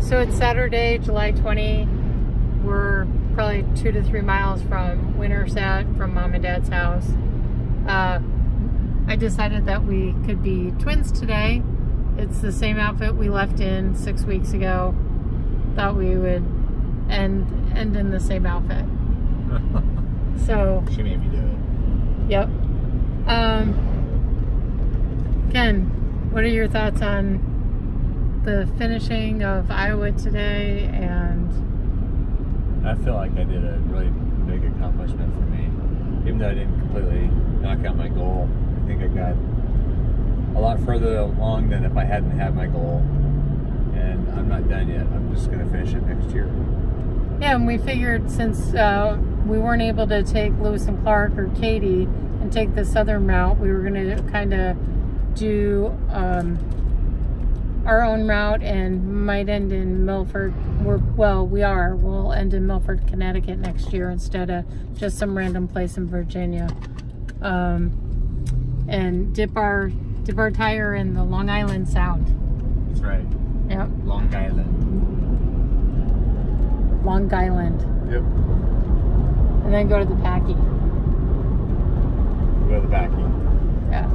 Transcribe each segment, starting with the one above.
So it's Saturday, July 20. We're probably 2 to 3 miles from Winterset, from Mom and Dad's house. I decided that we could be twins today. It's the same outfit we left in 6 weeks ago. Thought we would end in the same outfit. So she made me do it. Yep. Ken, what are your thoughts on the finishing of Iowa today? And I feel like I did a really big accomplishment for me. Even though I didn't completely knock out my goal, I think I got a lot further along than if I hadn't had my goal. And I'm not done yet. I'm just going to finish it next year. yeah, and we figured since we weren't able to take Lewis and Clark or Katie and take the southern route, we were going to kind of do our own route and might end in Milford. We'll end in Milford, Connecticut next year instead of just some random place in Virginia. And dip our tire in the Long Island Sound. That's right. Yep. Long Island. Long Island. Yep. And then go to the Packy. Go to the Packy. Yeah.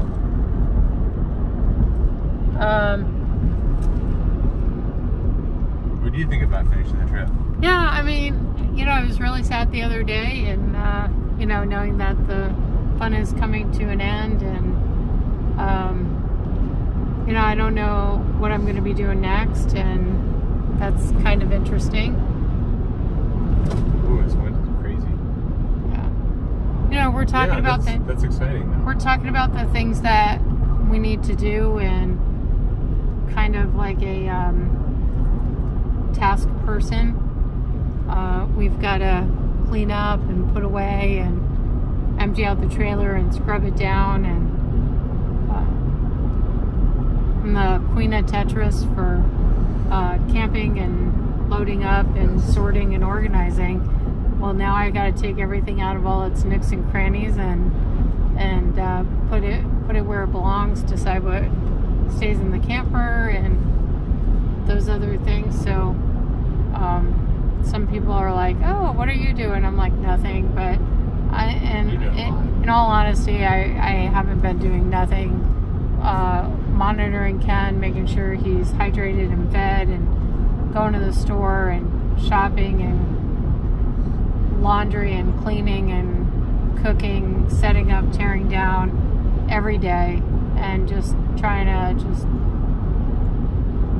What do you think about finishing the trip? Yeah, I mean, I was really sad the other day, and knowing that the fun is coming to an end, and I don't know what I'm going to be doing next, and that's kind of interesting. Ooh, it's crazy. Yeah. We're talking about that's exciting though. We're talking about the things that we need to do, and kind of like a task person. We've got to clean up and put away and empty out the trailer and scrub it down, and I'm the queen of Tetris for camping and loading up and sorting and organizing. Well, now I got to take everything out of all its nooks and crannies and put it where it belongs, decide what stays in the camper and those other things. So some people are like, oh, what are you doing? I'm like, nothing. But in all honesty, I haven't been doing nothing. Monitoring Ken, making sure he's hydrated and fed, and going to the store and shopping and laundry and cleaning and cooking, setting up, tearing down every day, and just trying to just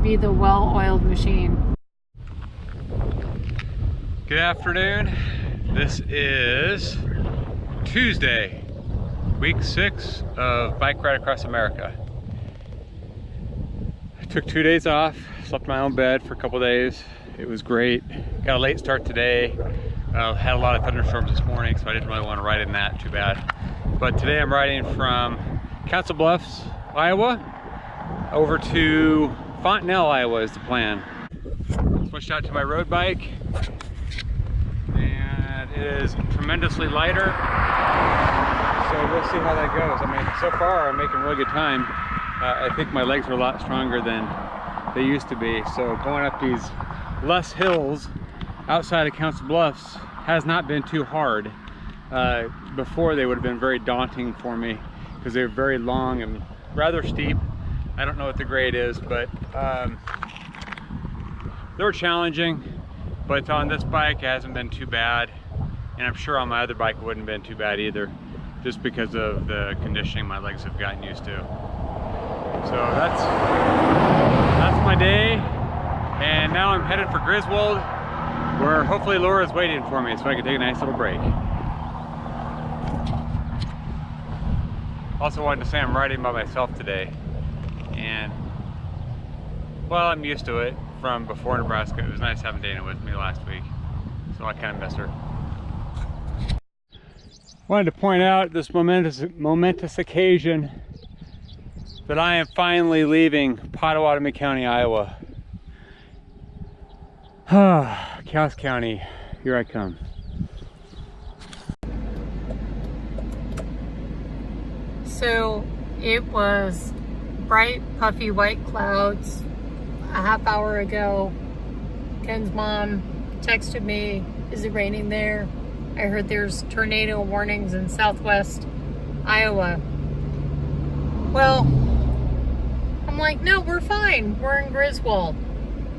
be the well-oiled machine. Good afternoon. This is Tuesday, week 6 of Bike Ride Across America. I took 2 days off, slept in my own bed for a couple days. It was great. Got a late start today. Had a lot of thunderstorms this morning, so I didn't really want to ride in that too bad. But today I'm riding from Council Bluffs, Iowa, over to Fontenelle, Iowa is the plan. Switched out to my road bike, and it is tremendously lighter. So we'll see how that goes. I mean, so far I'm making really good time. I think my legs are a lot stronger than they used to be. So going up these less hills outside of Council Bluffs has not been too hard. Before they would have been very daunting for me because they're very long and rather steep. I don't know what the grade is, but they were challenging. But on this bike it hasn't been too bad, and I'm sure on my other bike it wouldn't have been too bad either, just because of the conditioning my legs have gotten used to. So that's my day, and now I'm headed for Griswold, where hopefully Laura's waiting for me so I can take a nice little break. Also wanted to say I'm riding by myself today, and well, I'm used to it from before Nebraska. It was nice having Dana with me last week, so I kind of miss her. Wanted to point out this momentous occasion that I am finally leaving Pottawatomie County, Iowa. Cass County, here I come. So it was bright, puffy white clouds a half hour ago, Ken's mom texted me, is it raining there? I heard there's tornado warnings in southwest Iowa. Well, I'm like, no, we're fine. We're in Griswold.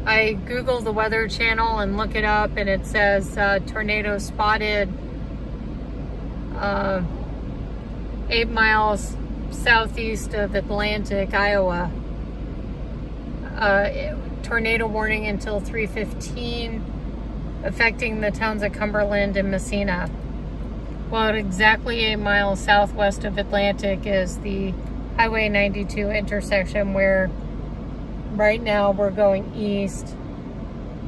I Google the Weather Channel and look it up, and it says tornado spotted 8 miles southeast of Atlantic, Iowa. Tornado warning until 3:15, affecting the towns of Cumberland and Messina. Well, at exactly 8 miles southwest of Atlantic is the Highway 92 intersection, where right now we're going east.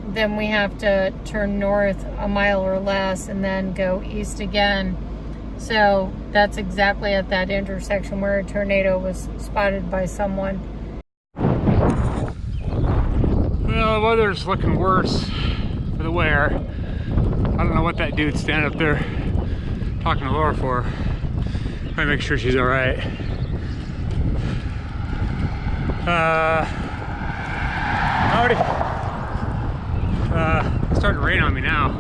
Then we have to turn north a mile or less and then go east again. So that's exactly at that intersection where a tornado was spotted by someone. Well, the weather's looking worse for the wear. I don't know what that dude's standing up there talking to Laura for. Trying to make sure she's all right. Howdy. It's starting to rain on me now.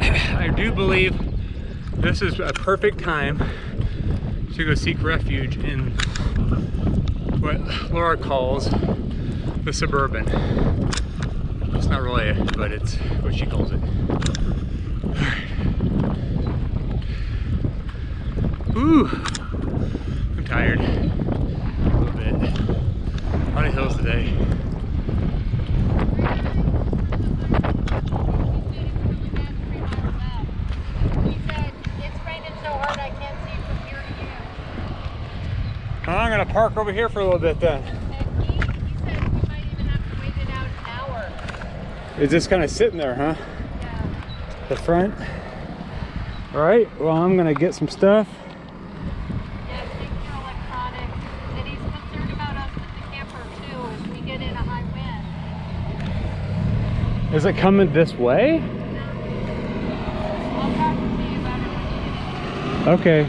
I do believe this is a perfect time to go seek refuge in what Laura calls the Suburban. It's not really it, but it's what she calls it. Alright. Ooh, I'm tired. A little bit. A lot of hills today. I'm gonna park over here for a little bit then. And he said we might even have to wait it out an hour. It's just kind of sitting there, huh? Yeah. The front. All right, well, I'm gonna get some stuff. Yeah, take your electronics. And he's concerned about us with the camper too, if we get in a high wind. Is it coming this way? I'll talk to you about it when you get in. Okay.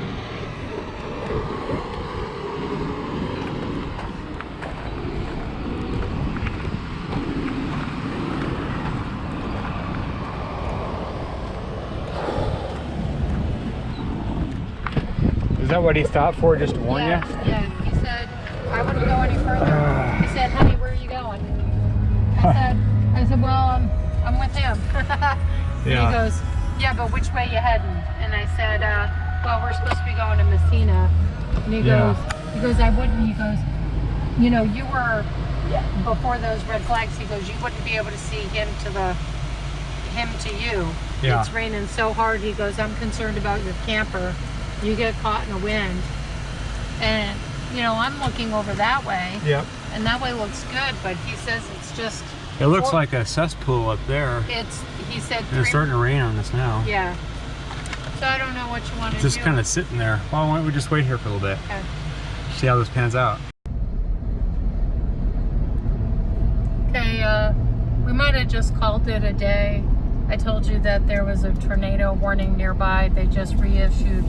Is that what he stopped for, just to warn you? Yeah, he said, I wouldn't go any further. He said, honey, where are you going? I said, well, I'm with him. And Yeah. he goes, yeah, but which way you heading? And I said, well, we're supposed to be going to Messina. And he goes, I wouldn't. He goes, you know, you were, before those red flags, he goes, you wouldn't be able to see him to you. Yeah. It's raining so hard. He goes, I'm concerned about your camper. You get caught in a wind. And, you know, I'm looking over that way. Yep. And that way looks good, but he says it's just... It looks like a cesspool up there. He said... It's starting to rain on us now. Yeah. So I don't know what you want to do. Just kind of sitting there. Well, why don't we just wait here for a little bit? Okay. See how this pans out. Okay, we might have just called it a day. I told you that there was a tornado warning nearby. They just reissued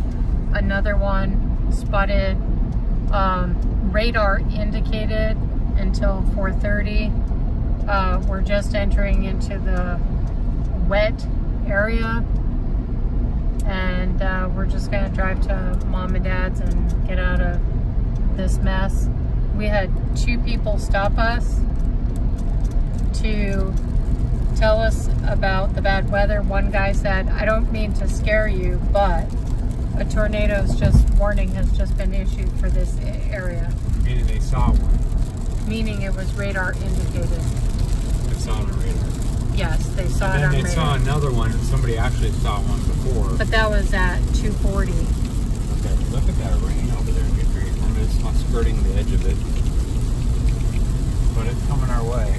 another one, spotted, radar indicated until 4:30. We're just entering into the wet area, and we're just gonna drive to mom and dad's and get out of this mess. We had 2 people stop us to tell us about the bad weather. One guy said, I don't mean to scare you, but a warning has just been issued for this area. Meaning they saw one. Meaning it was radar indicated. They saw it on radar. Yes, they saw it And on then they radar. saw another one, and somebody actually saw one before. But that was at 2:40. Okay, look at that rain over there, Dimitri. I mean, it's not skirting the edge of it. But it's coming our way.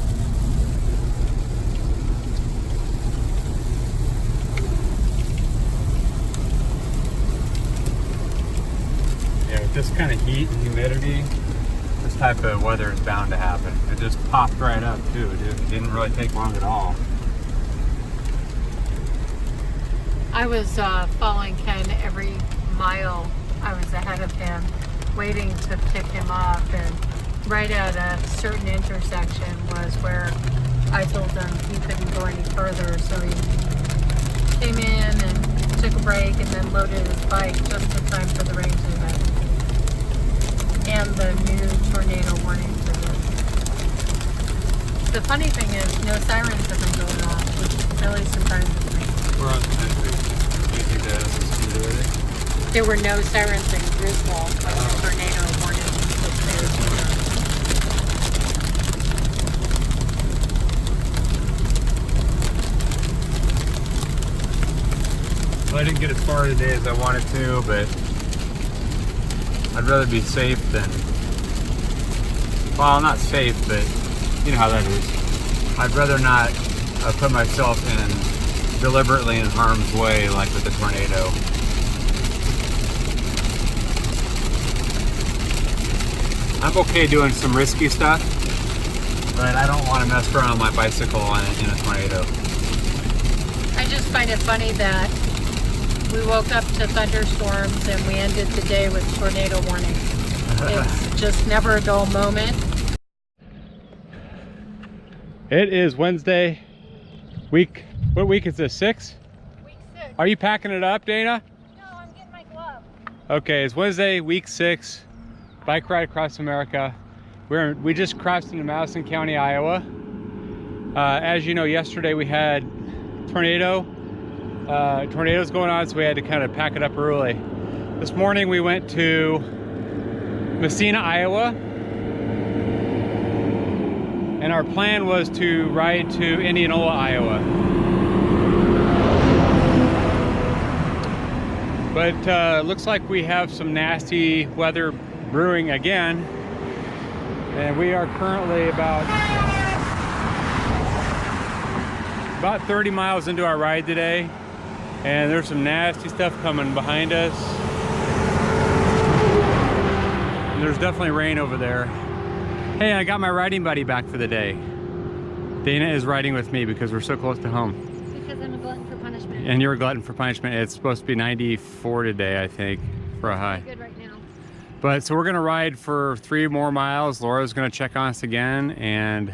Yeah, with this kind of heat and humidity, this type of weather is bound to happen. It just popped right up too. It didn't really take long at all. I was following Ken every mile. I was ahead of him, waiting to pick him up, and right at a certain intersection was where I told him he couldn't go any further, so he came in and took a break and then loaded his bike just in time for the rain to hit. And the new tornado warning to hit. The funny thing is, no sirens have been going off, which really surprises me. We're on the country. Do you think that has something to do with it? There were no sirens in Griswold when the tornado warning was there. Well, I didn't get as far today as I wanted to, but I'd rather be safe than, well, not safe, but you know how that is. I'd rather not put myself deliberately in harm's way like with the tornado. I'm okay doing some risky stuff, but I don't want to mess around on my bicycle in a tornado. I just find it funny that we woke up to thunderstorms and we ended the day with tornado warning. It's just never a dull moment. It is Wednesday, what week is this, 6? Week 6. Are you packing it up, Dana? No, I'm getting my glove. Okay, it's Wednesday, week 6, bike ride across America. We just crossed into Madison County, Iowa. As you know, yesterday we had tornadoes going on, so we had to kind of pack it up early. This morning we went to Messina, Iowa, and our plan was to ride to Indianola, Iowa. But looks like we have some nasty weather brewing again, and we are currently about 30 miles into our ride today, and there's some nasty stuff coming behind us. And there's definitely rain over there. Hey, I got my riding buddy back for the day. Dana is riding with me because we're so close to home. Because I'm a glutton for punishment. And you're a glutton for punishment. It's supposed to be 94 today, I think, for a high. Good right now. But so we're gonna ride for 3 more miles. Laura's gonna check on us again, and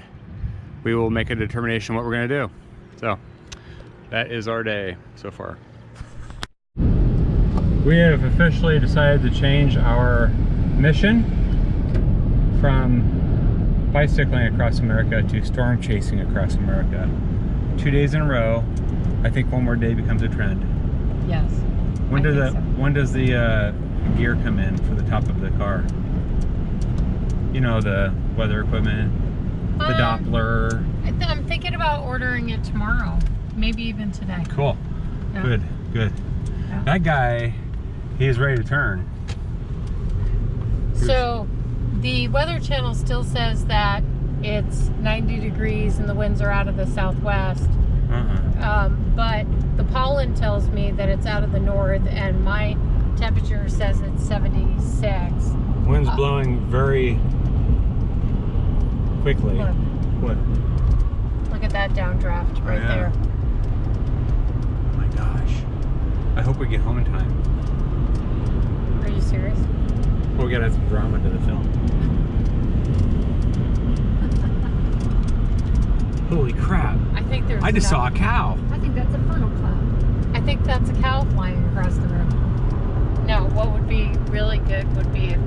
we will make a determination what we're gonna do. So that is our day so far. We have officially decided to change our mission from bicycling across America to storm chasing across America. 2 days in a row. I think one more day becomes a trend. Yes. When does the gear come in for the top of the car? You know, the weather equipment, the Doppler. I'm thinking about ordering it tomorrow, maybe even today. Cool. Yeah. Good. Yeah. That guy, he's ready to turn. So the Weather Channel still says that it's 90 degrees and the winds are out of the southwest. But the pollen tells me that it's out of the north, and my temperature says it's 76. Wind's blowing very quickly. Look. What? Look at that downdraft right yeah. there. Oh my gosh. I hope we get home in time. Are you serious? Well, we gotta add some drama to the film. Holy crap. I think there's. I just saw a cow. I think that's a funnel cloud. I think that's a cow flying across the room. No, what would be really good would be if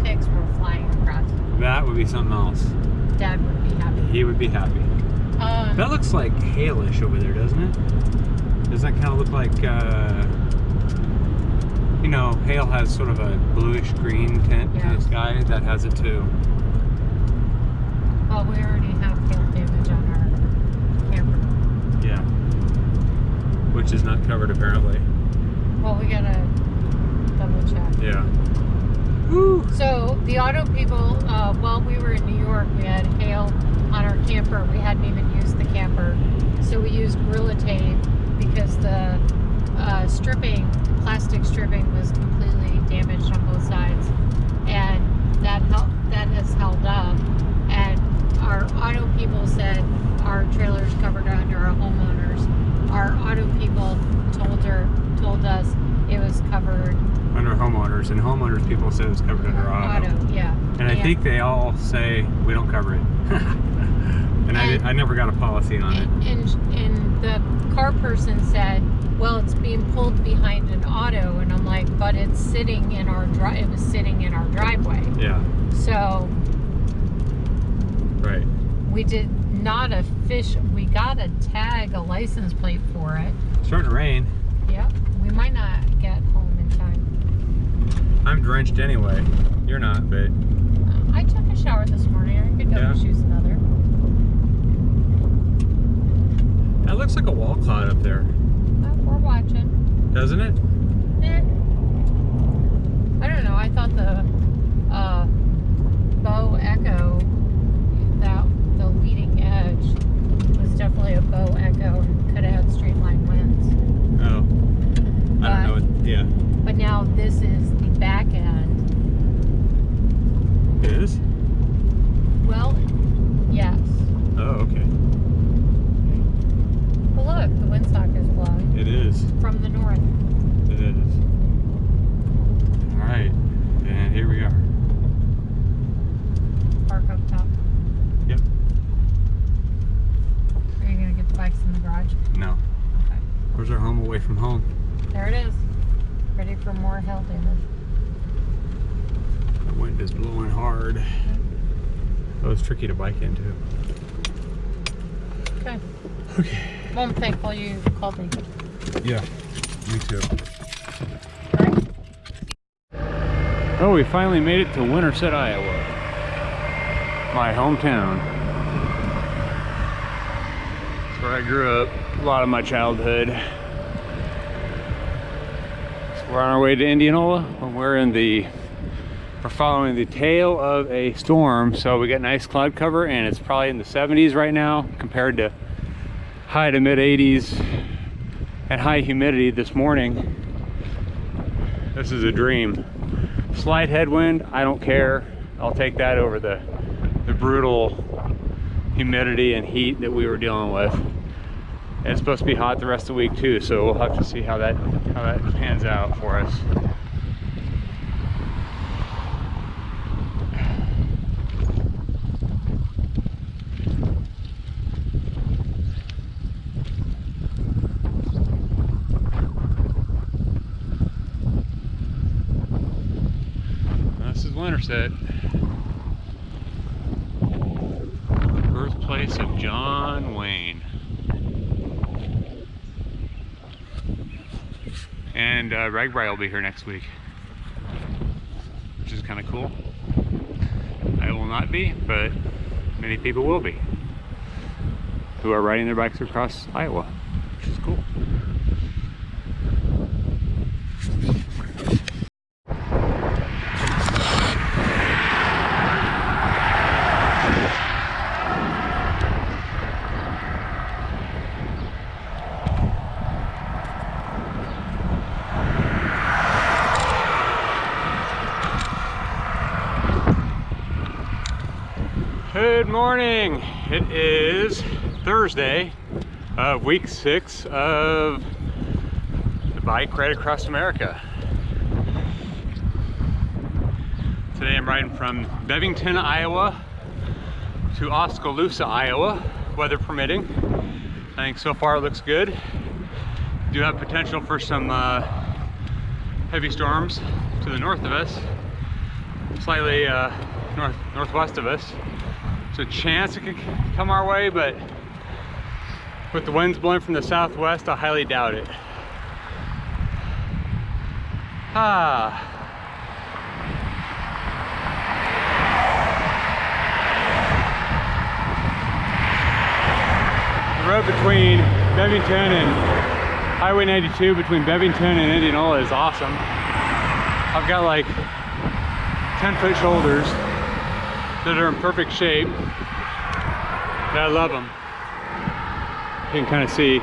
pigs were flying across. That would be something else. Dad would be happy. He would be happy. That looks like hailish over there, doesn't it? Does that kind of look like, you know, hail has sort of a bluish green tint to the sky? That has it too. Well, we already have hail damage on our camper. Yeah. Which is not covered apparently. Well, we gotta double check. Yeah. Woo! So the auto people, while we were in New York, we had hail on our camper. We hadn't even used the camper. So we used Gorilla Tape because the plastic stripping was completely damaged on both sides. And that has held up. And our auto people said our trailer's covered under our homeowners. Our auto people told us it was covered Under homeowners, and homeowners people said it was covered under auto. Yeah. And I Yeah. think they all say we don't cover it. And I never got a policy on it. And the car person said, well, it's being pulled behind an auto, and I'm like, but it's sitting in our it was sitting in our driveway. Yeah, So right. we did not we got a tag, a license plate for it. It's starting to rain. Yep. We might not get home in time. I'm drenched anyway. You're not, but I took a shower this morning. I could go Yeah. choose another. that looks like a wall cloud up there, But we're watching. doesn't it? Eh. I don't know. I thought the Bow Echo, that the leading edge, was definitely a Bow Echo and could have had straight line winds. Oh, I don't know. Yeah, But now this is the back end. it is. Well, yes. Oh, okay. But look, the windsock is blowing It is. from the north. It is. All right, and here we are. Park up top. Yep. Are you gonna get the bikes in the garage? No. Okay. Where's our home away from home? There it is. Ready for more hail damage. The wind is blowing hard. Oh, it's tricky to bike into. Okay. Okay. Well, I'm thankful you called me. Yeah, me too. All right. Oh, we finally made it to Winterset, Iowa. My hometown. It's where I grew up a lot of my childhood. So we're on our way to Indianola. We're following the tail of a storm, so we got nice cloud cover, and it's probably in the 70s right now compared to high to mid 80s and high humidity this morning. This is a dream. Slight headwind, I don't care. I'll take that over the brutal humidity and heat that we were dealing with. And it's supposed to be hot the rest of the week too, so we'll have to see how that pans out for us. This is Winterset, birthplace of John Wayne. And RAGBRAI will be here next week, which is kind of cool. I will not be, but many people will be, who are riding their bikes across Iowa, which is cool. Good morning. It is Thursday of week 6 of the Bike Ride Across America. Today I'm riding from Bevington, Iowa to Oskaloosa, Iowa, weather permitting. I think so far it looks good. Do have potential for some heavy storms to the north of us, slightly northwest of us. There's a chance it could come our way, but with the winds blowing from the southwest, I highly doubt it. The road between Bevington and Highway 92 between Bevington and Indianola is awesome. I've got like 10-foot shoulders that are in perfect shape. But I love them. You can kind of see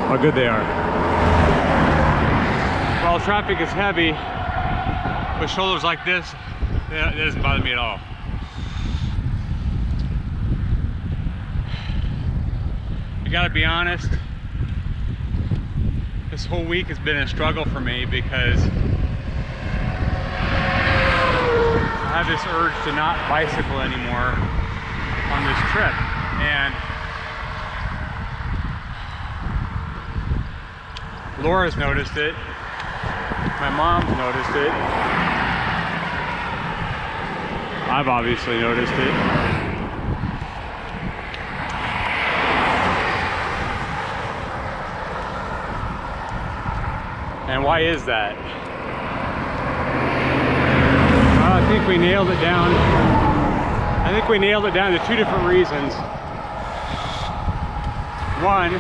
how good they are. While traffic is heavy, with shoulders like this, it doesn't bother me at all. I gotta be honest, this whole week has been a struggle for me because have this urge to not bicycle anymore on this trip. And Laura's noticed it. My mom's noticed it. I've obviously noticed it. And why is that? Well, I think we nailed it down. I think we nailed it down to two different reasons. One,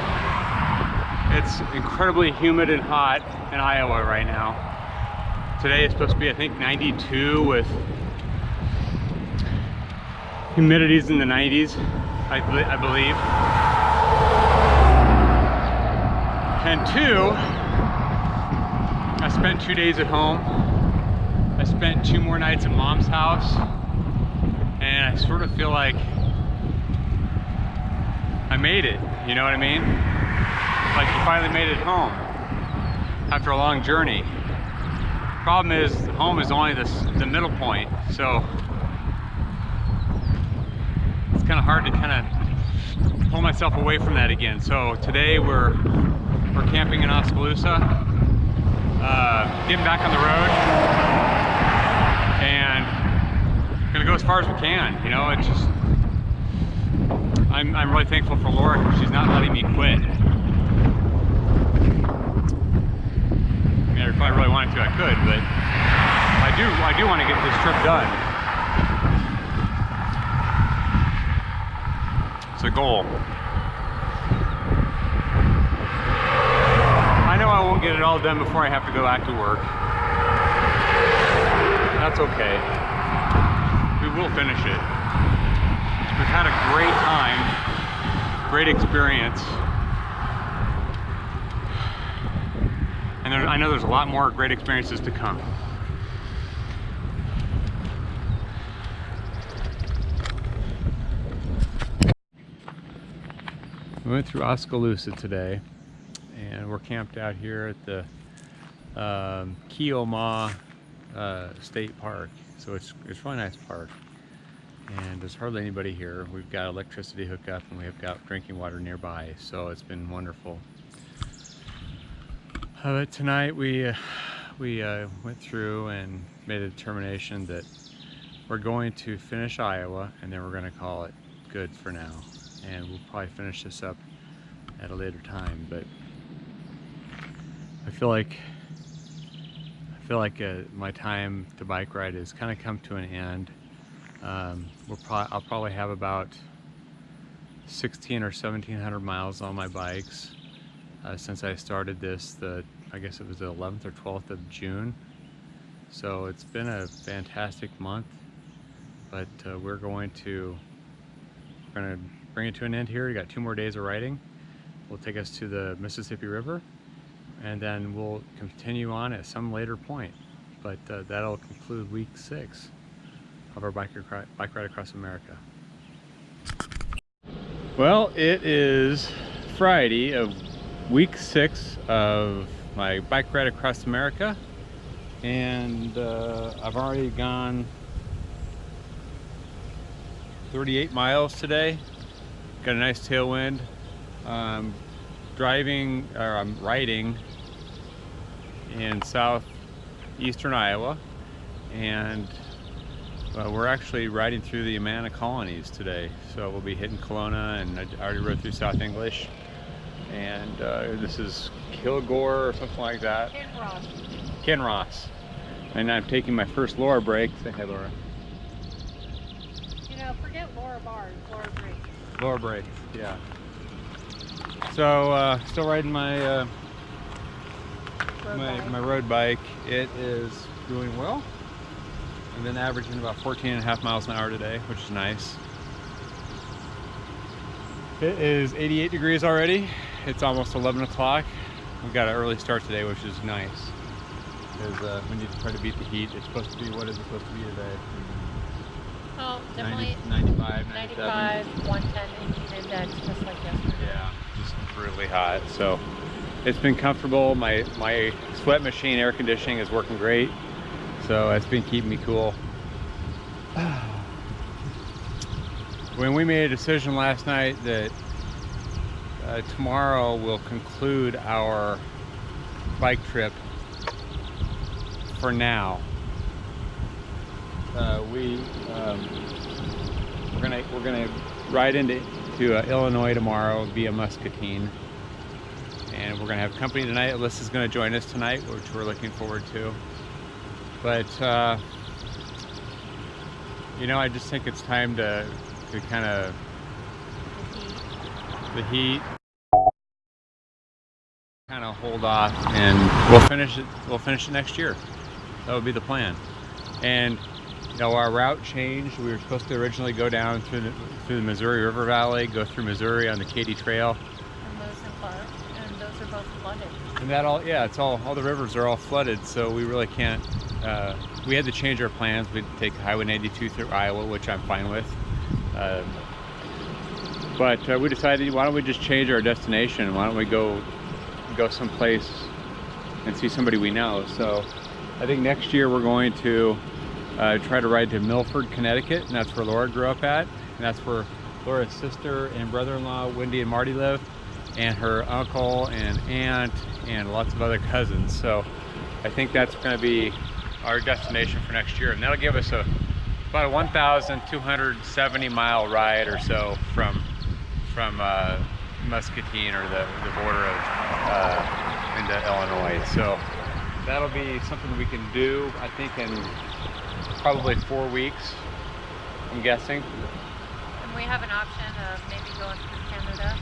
it's incredibly humid and hot in Iowa right now. Today is supposed to be, I think, 92 with humidities in the 90s, I believe. And two, I spent 2 days at home. I spent 2 more nights at Mom's house, and I sort of feel like I made it, you know what I mean? Like you finally made it home after a long journey. Problem is, home is only the middle point, so it's kind of hard to kind of pull myself away from that again. So today we're camping in Oskaloosa, getting back on the road, and gonna go as far as we can. You know, it's just I'm really thankful for Laura because she's not letting me quit. I mean, if I really wanted to, I could, but I do want to get this trip done. It's a goal. I know I won't get it all done before I have to go back to work. That's okay. We will finish it. We've had a great time, great experience. And I know there's a lot more great experiences to come. We went through Oskaloosa today, and we're camped out here at the Keomah State Park. So it's a really nice park, and there's hardly anybody here. We've got electricity hookup, and we've got drinking water nearby, so it's been wonderful. But tonight we went through and made a determination that we're going to finish Iowa, and then we're going to call it good for now. And we'll probably finish this up at a later time, but I feel like my time to bike ride has kind of come to an end. I'll probably have about 16 or 1700 miles on my bikes since I started this. I guess it was the 11th or 12th of June. So it's been a fantastic month, but we're going to bring it to an end here. We got 2 more days of riding. Will take us to the Mississippi River, and then we'll continue on at some later point. But that'll conclude week 6 of our bike ride across America. Well, it is Friday of week 6 of my bike ride across America, and I've already gone 38 miles today. Got a nice tailwind. I'm riding in southeastern Iowa, and we're actually riding through the Amana colonies today. So we'll be hitting Kelowna, and I already rode through South English, and this is Kilgore or something like that. Kinross. Kinross. And I'm taking my first Laura break. Say hi, Laura. You know, forget Laura Bars, Laura Briggs. Laura break, yeah. So still riding my my road bike. It is doing well. I've been averaging about 14.5 miles an hour today, which is nice. It is 88 degrees already. It's almost 11 o'clock. We've got an early start today, which is nice, because we need to try to beat the heat. It's supposed to be, what is it supposed to be today? Oh, definitely 95, 95, 110 18 index, just like yesterday. Yeah, just really hot. So it's been comfortable. My sweat machine air conditioning is working great, so it's been keeping me cool. When we made a decision last night that tomorrow will conclude our bike trip for now. We're gonna ride into Illinois tomorrow via Muscatine, and we're gonna have company tonight. Alyssa's gonna join us tonight, which we're looking forward to. But you know, I just think it's time to kind of the heat, kind of hold off, and we'll finish it next year. That would be the plan. And you know, our route changed. We were supposed to originally go down through the Missouri River Valley, go through Missouri on the Katy Trail. And Lewis and Clark, and those are both flooded. And that all the rivers are all flooded, so we really can't. We had to change our plans. We'd take Highway 92 through Iowa, which I'm fine with. But we decided, why don't we just change our destination? Why don't we go someplace and see somebody we know? So I think next year we're going to try to ride to Milford, Connecticut, and that's where Laura grew up at, and that's where Laura's sister and brother-in-law Wendy and Marty live, and her uncle and aunt and lots of other cousins. So I think that's going to be our destination for next year, and that'll give us about a 1,270 mile ride or so from Muscatine, or the border of into Illinois. So that'll be something we can do, I think, in probably 4 weeks, I'm guessing. And we have an option of maybe going through Canada.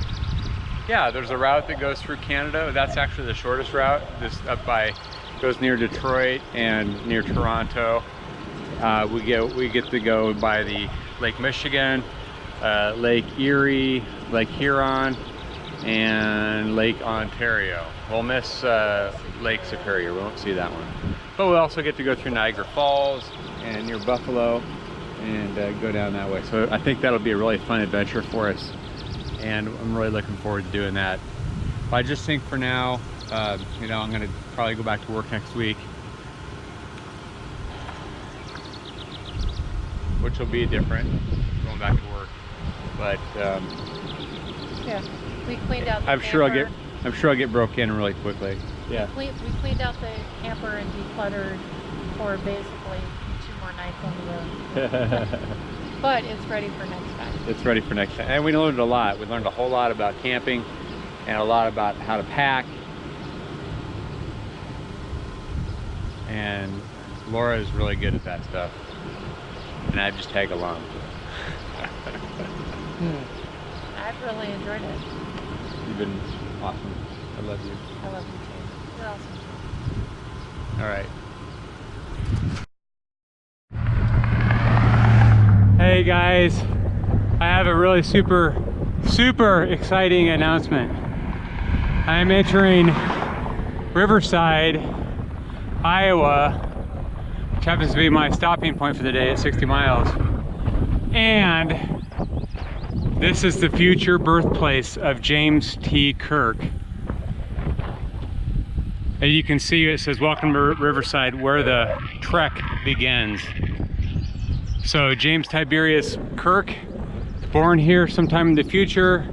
Yeah, there's a route that goes through Canada. That's actually the shortest route. This goes near Detroit and near Toronto. We get to go by the Lake Michigan, Lake Erie, Lake Huron, and Lake Ontario. We'll miss Lake Superior. We won't see that one. But we'll also get to go through Niagara Falls and near Buffalo and go down that way. So I think that'll be a really fun adventure for us, and I'm really looking forward to doing that. But I just think for now, you know, I'm gonna probably go back to work next week, which will be different, going back to work. But Yeah, we cleaned out the I'm sure I'll get broke in really quickly. Yeah. We cleaned out the camper and decluttered for basically 2 more nights on the road. But it's ready for next time. It's ready for next time. And we learned a lot. We learned a whole lot about camping and a lot about how to pack. And Laura is really good at that stuff. And I just tag along. I've really enjoyed it. You've been awesome. I love you. I love you too. You're awesome too. All right. Hey guys, I have a really super exciting announcement. I'm entering Riverside, Iowa, which happens to be my stopping point for the day at 60 miles. And this is the future birthplace of James T. Kirk. As you can see, it says, "Welcome to Riverside, where the trek begins." So James Tiberius Kirk, born here sometime in the future.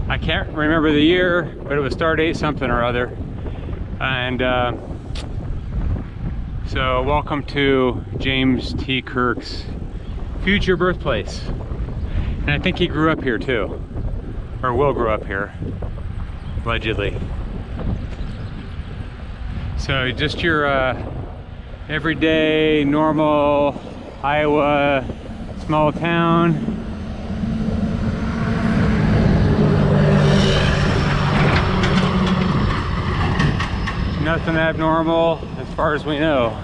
I can't remember the year, but it was Stardate something or other. And so welcome to James T. Kirk's future birthplace. And I think he grew up here too, or will grow up here, allegedly. So just your everyday, normal Iowa small town. Nothing abnormal as far as we know.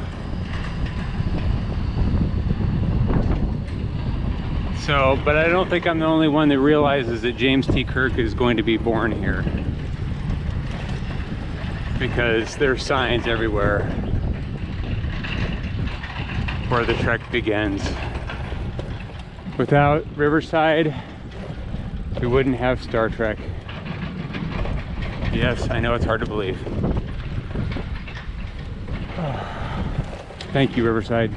So, but I don't think I'm the only one that realizes that James T. Kirk is going to be born here, because there's signs everywhere where the trek begins. Without Riverside, we wouldn't have Star Trek. Yes, I know it's hard to believe. Thank you, Riverside.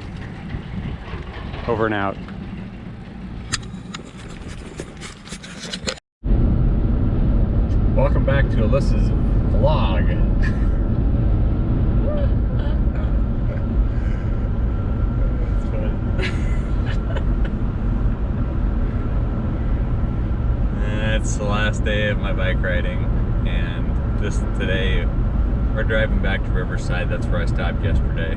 Over and out. Welcome back to Alyssa's vlog. It's the last day of my bike riding, and today we're driving back to Riverside. That's where I stopped yesterday.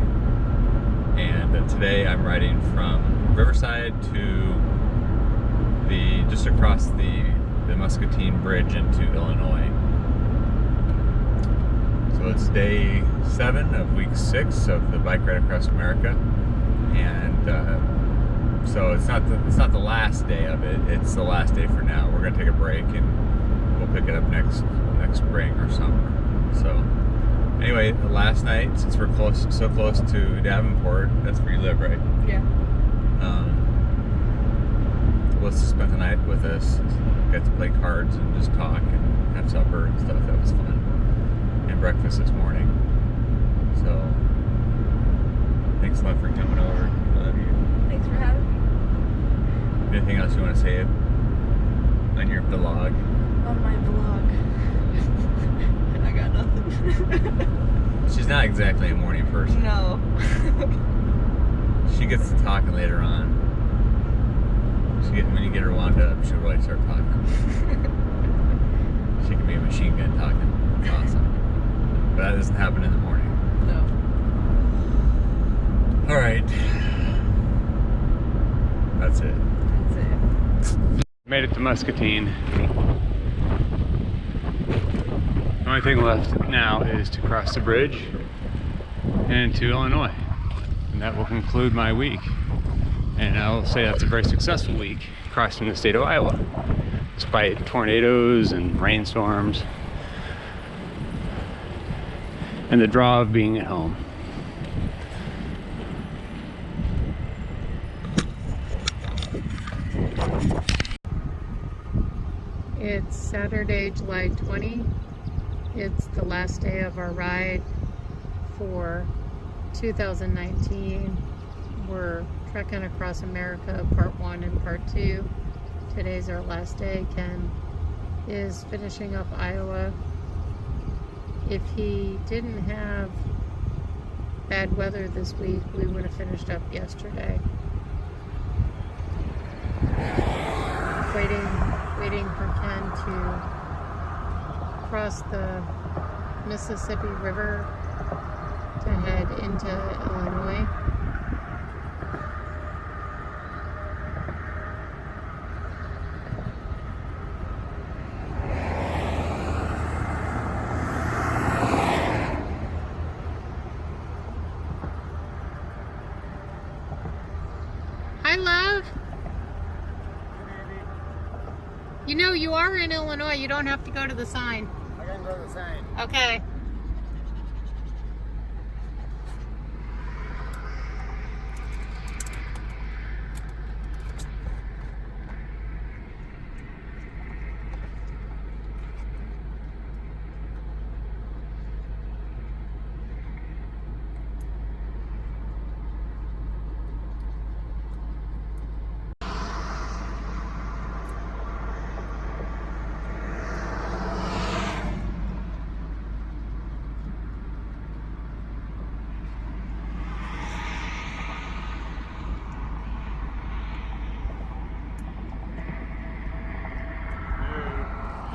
And today I'm riding from Riverside to just across the Muscatine Bridge into Illinois. So it's day 7 of week 6 of the Bike Ride Across America, and so it's not the last day of it. It's the last day for now. We're gonna take a break and we'll pick it up next spring or summer. So anyway, last night, since we're so close to Davenport, that's where you live, right? Yeah. Let's spend the night with us. Got to play cards and just talk and have supper and stuff. That was fun. And breakfast this morning. So thanks a lot for coming over. Love you. Thanks for having me. Anything else you want to say on your vlog? On my vlog. I got nothing. She's not exactly a morning person. No. She gets to talking later on. When you get her wound up, she'll really start talking. She can be a machine gun talking. It's awesome. But that doesn't happen in the morning. No. All right. That's it. That's it. Made it to Muscatine. The only thing left now is to cross the bridge and to Illinois. And that will conclude my week. And I'll say that's a very successful week crossing the state of Iowa, despite tornadoes and rainstorms and the draw of being at home. It's Saturday, July 20. It's the last day of our ride for 2019. We're trekking across America, part 1 and part 2. Today's our last day. Ken is finishing up Iowa. If he didn't have bad weather this week, we would have finished up yesterday. Waiting for Ken to cross the Mississippi River to head into Illinois. Hi, love. You know, you are in Illinois. You don't have to go to the sign. I gotta go to the sign. Okay.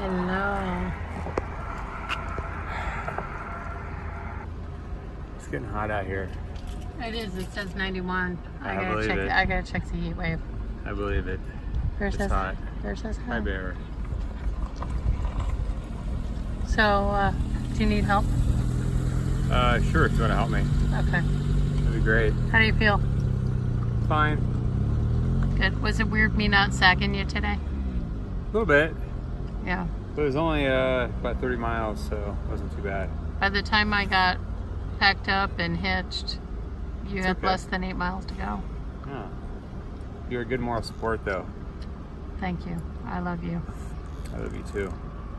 Hello. It's getting hot out here. It is. It says 91. I believe it. I gotta check the heat wave. I believe it. Yours It's says hot. Yours says Hi, hot. Bear. So, do you need help? Sure, if you want to help me. Okay. That'd be great. How do you feel? Fine. Good. Was it weird me not sagging you today? A little bit. Yeah. But it was only about 30 miles, so it wasn't too bad. By the time I got packed up and hitched, you It's had okay. less than 8 miles to go. Yeah. You're a good moral support, though. Thank you. I love you. I love you, too.